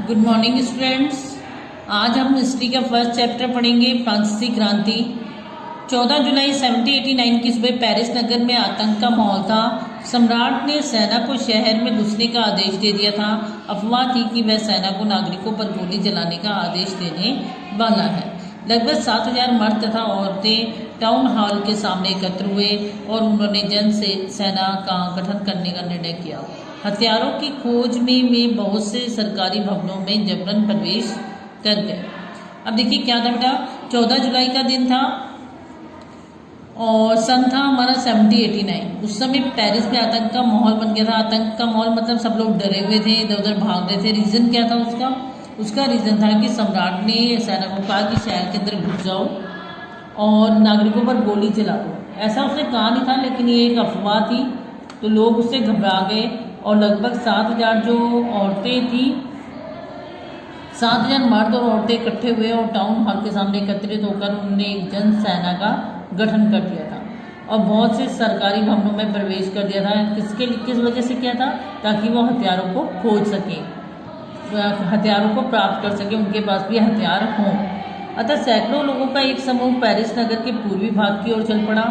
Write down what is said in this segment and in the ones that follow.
Good morning students. आज हम history का फर्स्ट चैप्टर पढ़ेंगे, फ्रांसीसी क्रांति। 14 जुलाई 1789 की सुबह पेरिस नगर में आतंक का माहौल था। सम्राट ने सेना को शहर में घुसने का आदेश दे दिया था। अफवाह थी कि वह सेना को नागरिकों पर गोली चलाने का आदेश देने वाला है। लगभग 7,000 मर्द तथा औरतें टाउन हॉल के सामने एकत्र हुए और उन्होंने जन से सेना का गठन करने का निर्णय किया। हथियारों की खोज में वे बहुत से सरकारी भवनों में जबरन प्रवेश कर गए। अब देखिए क्या था बेटा, 14 जुलाई का दिन था और सन था हमारा 1789। उस समय पेरिस में आतंक का माहौल बन गया था। आतंक का माहौल मतलब सब लोग डरे हुए थे, इधर उधर भाग रहे थे। रीज़न क्या था उसका रीज़न था कि सम्राट ने सेना को कहा कि शहर के अंदर घुस जाओ और नागरिकों पर गोली चला दो। ऐसा उसने कहा नहीं था, लेकिन ये एक अफवाह थी, तो लोग उससे घबरा गए और लगभग 7,000 जो औरतें थी, 7,000 मर्द और औरतें इकट्ठे हुए और टाउन हॉल के सामने एकत्रित होकर उन्होंने एक जन सेना का गठन कर दिया था और बहुत से सरकारी भवनों में प्रवेश कर दिया था। किस वजह से किया था? ताकि वो हथियारों को खोज सकें, हथियारों को प्राप्त कर सकें, उनके पास भी हथियार हों। अतः सैकड़ों लोगों का एक समूह पेरिस नगर के पूर्वी भाग की ओर चल पड़ा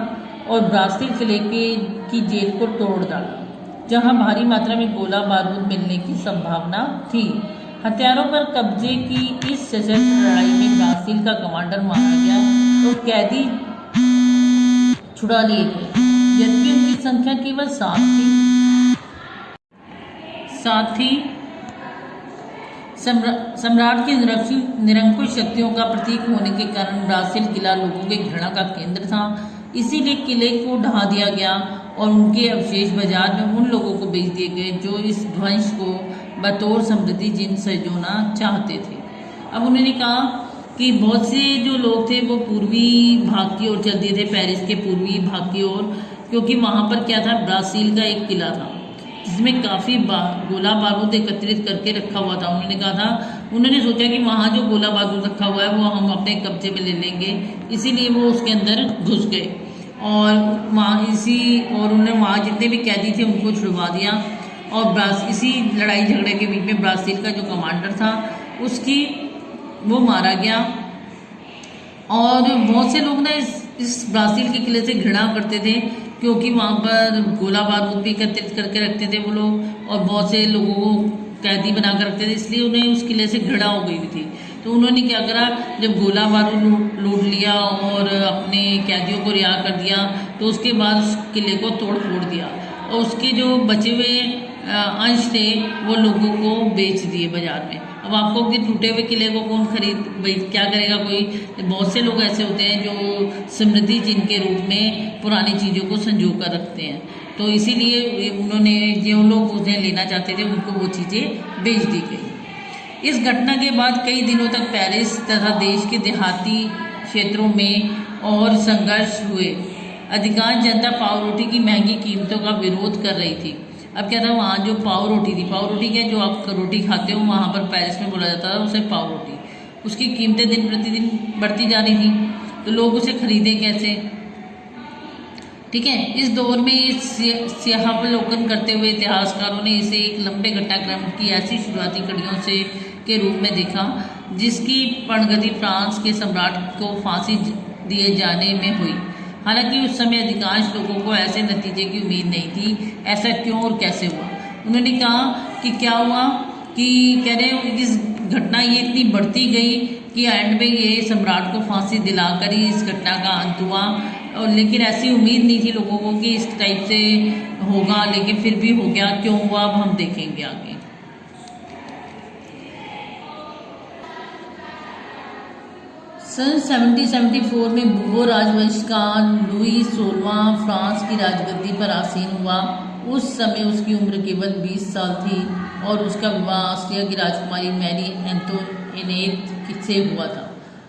और ब्रास्टिल किले की जेल को तोड़ डाला, जहां भारी मात्रा में गोला बारूद मिलने की संभावना थी। हथियारों पर कब्जे की इस सशस्त्र लड़ाई में ब्राजील का कमांडर मारा गया और कैदी छुड़ा लिए गए, जबकि उनकी संख्या केवल 7 थी। साथ ही सम्राट की निरंकुश शक्तियों का प्रतीक होने के कारण ब्राजील किला लोगों के घृणा का केंद्र था। इसीलिए किले को ढहा दिया गया और उनके अवशेष बाजार में उन लोगों को बेच दिए गए जो इस ध्वंस को बतौर समृद्धि चिन्ह सजोना चाहते थे। अब उन्होंने कहा कि बहुत से जो लोग थे वो पूर्वी भाग की ओर चल दिए थे, पेरिस के पूर्वी भाग की ओर, क्योंकि वहाँ पर क्या था, ब्राजील का एक किला था जिसमें काफ़ी गोला बारूद एकत्रित करके रखा हुआ था। उन्होंने सोचा कि वहाँ जो गोला बारूद रखा हुआ है वो हम अपने कब्जे में ले लेंगे, इसीलिए वो उसके अंदर घुस गए और उन्होंने वहाँ जितने भी कैदी थे उनको छुड़वा दिया और इसी लड़ाई झगड़े के बीच में ब्राजील का जो कमांडर था वो मारा गया। और बहुत से लोग ना इस ब्राजील के किले से घृणा करते थे, क्योंकि वहाँ पर गोला बारूद भी एकत्रित करके रखते थे वो लोग और बहुत से लोगों को कैदी बना कर रखते थे, इसलिए उन्हें उस किले से घृणा हो गई थी। तो उन्होंने क्या करा, जब गोला बारूद लूट लिया और अपने कैदियों को रिहा कर दिया, तो उसके बाद उस किले को तोड़ फोड़ दिया और उसके जो बचे हुए अंश थे वो लोगों को बेच दिए बाजार में। अब आपको कि टूटे हुए किले को कौन क्या करेगा? बहुत से लोग ऐसे होते हैं जो स्मृति चिन्ह के रूप में पुरानी चीज़ों को संजो कर रखते हैं, तो इसीलिए उन्होंने जो लोग उन्हें लेना चाहते थे उनको वो चीज़ें बेच दी गई। इस घटना के बाद कई दिनों तक पेरिस तथा देश के देहाती क्षेत्रों में और संघर्ष हुए। अधिकांश जनता पाव रोटी की महंगी कीमतों का विरोध कर रही थी। अब क्या था, वहाँ जो पाव रोटी थी, पाव रोटी क्या, जो आप रोटी खाते हो वहाँ पर पेरिस में बोला जाता था उसे पाव रोटी, उसकी कीमतें दिन प्रतिदिन बढ़ती जा रही थी, तो लोग उसे खरीदें कैसे? ठीक है, इस दौर में सियाहावलोकन करते हुए इतिहासकारों ने इसे एक लंबे घटनाक्रम की ऐसी शुरुआती कड़ियों से के रूप में देखा जिसकी पणगति फ्रांस के सम्राट को फांसी दिए जाने में हुई। हालांकि उस समय अधिकांश लोगों को ऐसे नतीजे की उम्मीद नहीं थी। ऐसा क्यों और कैसे हुआ? उन्होंने कहा कि क्या हुआ कि कह रहे इस घटना ये इतनी बढ़ती गई कि एंड में ये सम्राट को फांसी दिलाकर ही इस घटना का अंत हुआ। और लेकिन ऐसी उम्मीद नहीं थी लोगों को कि इस टाइप से होगा, लेकिन फिर भी हो गया। क्यों हुआ अब हम देखेंगे आगे। सन 1774 में बूबो राजवंश का लुई 16वां फ्रांस की राजगद्दी पर आसीन हुआ। उस समय उसकी उम्र केवल 20 साल थी और उसका विवाह ऑस्ट्रिया की राजकुमारी मैरी एंटोनेट से हुआ था।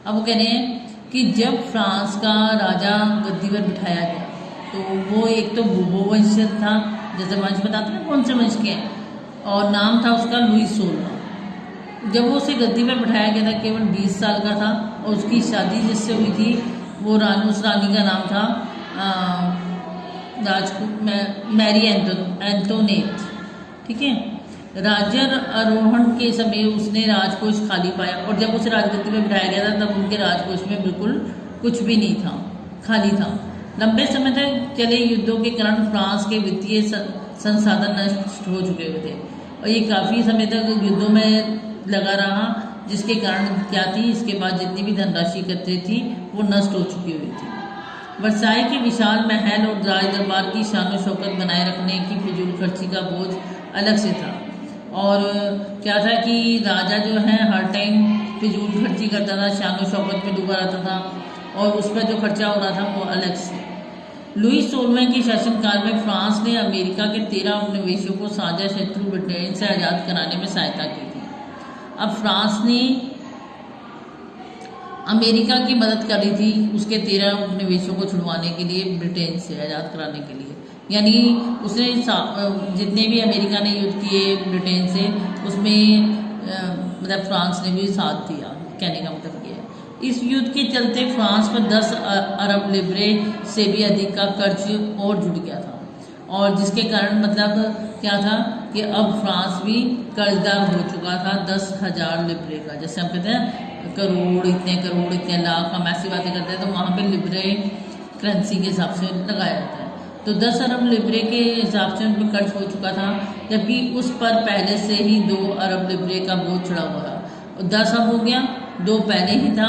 अब वो कह रहे हैं कि जब फ्रांस का राजा गद्दी पर बिठाया गया तो वो एक तो बूबो वंश था, जैसे वंश बताते हैं कौन से वंश के हैं, और नाम था उसका लुई 16। जब वो उसे गद्दी पर बिठाया गया था केवल 20 साल का था और उसकी शादी जिससे हुई थी वो उस रानी का नाम था मैरी एंटोनेट। ठीक है, राज्य आरोहण के समय उसने राजकोष खाली पाया और जब उसे राजगद्दी में बिठाया गया था तब उनके राजकोष में बिल्कुल कुछ भी नहीं था, खाली था। लंबे समय तक चले युद्धों के कारण फ्रांस के वित्तीय संसाधन नष्ट हो चुके हुए थे और ये काफ़ी समय तक युद्धों में लगा रहा, जिसके कारण क्या थी, इसके बाद जितनी भी धनराशि एकत्रित थी वो नष्ट हो चुकी हुई थी। वर्साई के विशाल महल और राज दरबार की शान शौकत बनाए रखने की फिजूल खर्ची का बोझ अलग से था। और क्या था कि राजा जो है हर टाइम फिजूल खर्ची करता था, शान शौकत में डूबा रहता था और उस पर जो खर्चा हो रहा था वो अलग से। लुई 16वें के शासनकाल में फ्रांस ने अमेरिका के 13 उपनिवेशों को साझा शत्रु ब्रिटेन से आज़ाद कराने में सहायता की थी। अब फ्रांस ने अमेरिका की मदद कर रही थी उसके 13 उपनिवेशों को छुड़वाने के लिए, ब्रिटेन से आज़ाद कराने के लिए। यानी उसने जितने भी अमेरिका ने युद्ध किए ब्रिटेन से, उसमें मतलब फ्रांस ने भी साथ दिया, कहने का मतलब ये है। इस युद्ध के चलते फ्रांस पर 10 अरब लिब्रे से भी अधिक का कर्ज और जुड़ गया था और जिसके कारण मतलब क्या था कि अब फ्रांस भी कर्जदार हो चुका था 10,000 लिब्रे का। जैसे हम कहते हैं करोड़, इतने लाख, हम ऐसी बातें करते हैं तो वहाँ पे लिब्रे करेंसी के हिसाब से लगाया जाता है। तो 10 अरब लिब्रे के हिसाब से उन पर कर्ज हो चुका था, जबकि उस पर पहले से ही 2 अरब लिब्रे का बोझ चढ़ा हुआ था और 10 अब हो गया, 2 पहले ही था।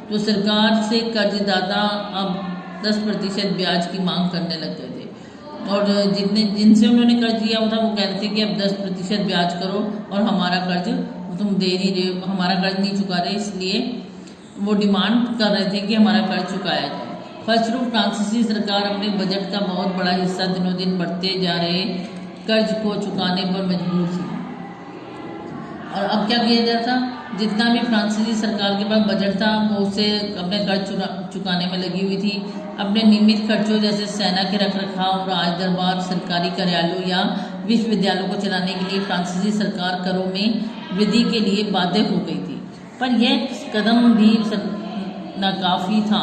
तो सरकार से कर्जदाता अब 10% ब्याज की मांग करने लग गए थे और जिनसे उन्होंने कर्ज लिया था वो कहते थे कि अब 10% ब्याज करो और हमारा कर्ज तुम दे नहीं रहे, हमारा कर्ज नहीं चुका रहे, इसलिए वो डिमांड कर रहे थे कि हमारा कर्ज चुकाया जाए। फलस्वरूप फ्रांसीसी सरकार अपने बजट का बहुत बड़ा हिस्सा दिनों दिन बढ़ते जा रहे कर्ज को चुकाने पर मजबूर थी। और अब क्या किया जाता, जितना भी फ्रांसीसी सरकार के पास बजट था वो उसे अपने कर्ज चुकाने में लगी हुई थी। अपने नियमित खर्चों जैसे सेना के रखरखाव, राज दरबार, सरकारी कार्यालयों या विश्वविद्यालयों को चलाने के लिए फ्रांसीसी सरकार करों में वृद्धि के लिए बाध्य हो गई थी। पर यह कदम भी नाकाफी था।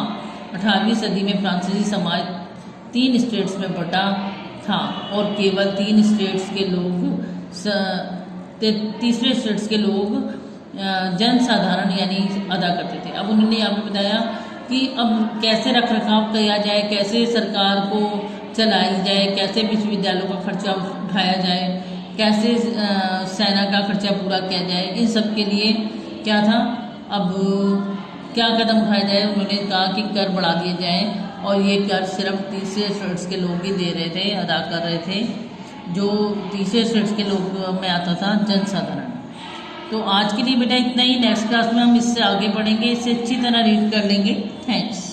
18वीं सदी में फ्रांसीसी समाज 3 स्टेट्स में बटा था और केवल 3 स्टेट्स के लोग तीसरे स्टेट्स के लोग जनसाधारण यानी अदा करते थे। अब उन्होंने यहाँ पे बताया कि अब कैसे रखरखाव किया जाए, कैसे सरकार को चलाई जाए, कैसे विश्वविद्यालयों का खर्चा उठाया जाए, कैसे सेना का खर्चा पूरा किया जाए। इन सब के लिए क्या था, अब क्या कदम उठाया जाए। उन्होंने कहा कि कर बढ़ा दिए जाए और ये कर सिर्फ तीसरे स्टेट्स के लोग ही दे रहे थे, अदा कर रहे थे, जो तीसरे स्टेट्स के लोग में आता था जनसाधारण। तो आज के लिए बेटा इतना ही। नेक्स्ट क्लास में हम इससे आगे बढ़ेंगे, इससे अच्छी तरह रीड कर लेंगे। थैंक्स।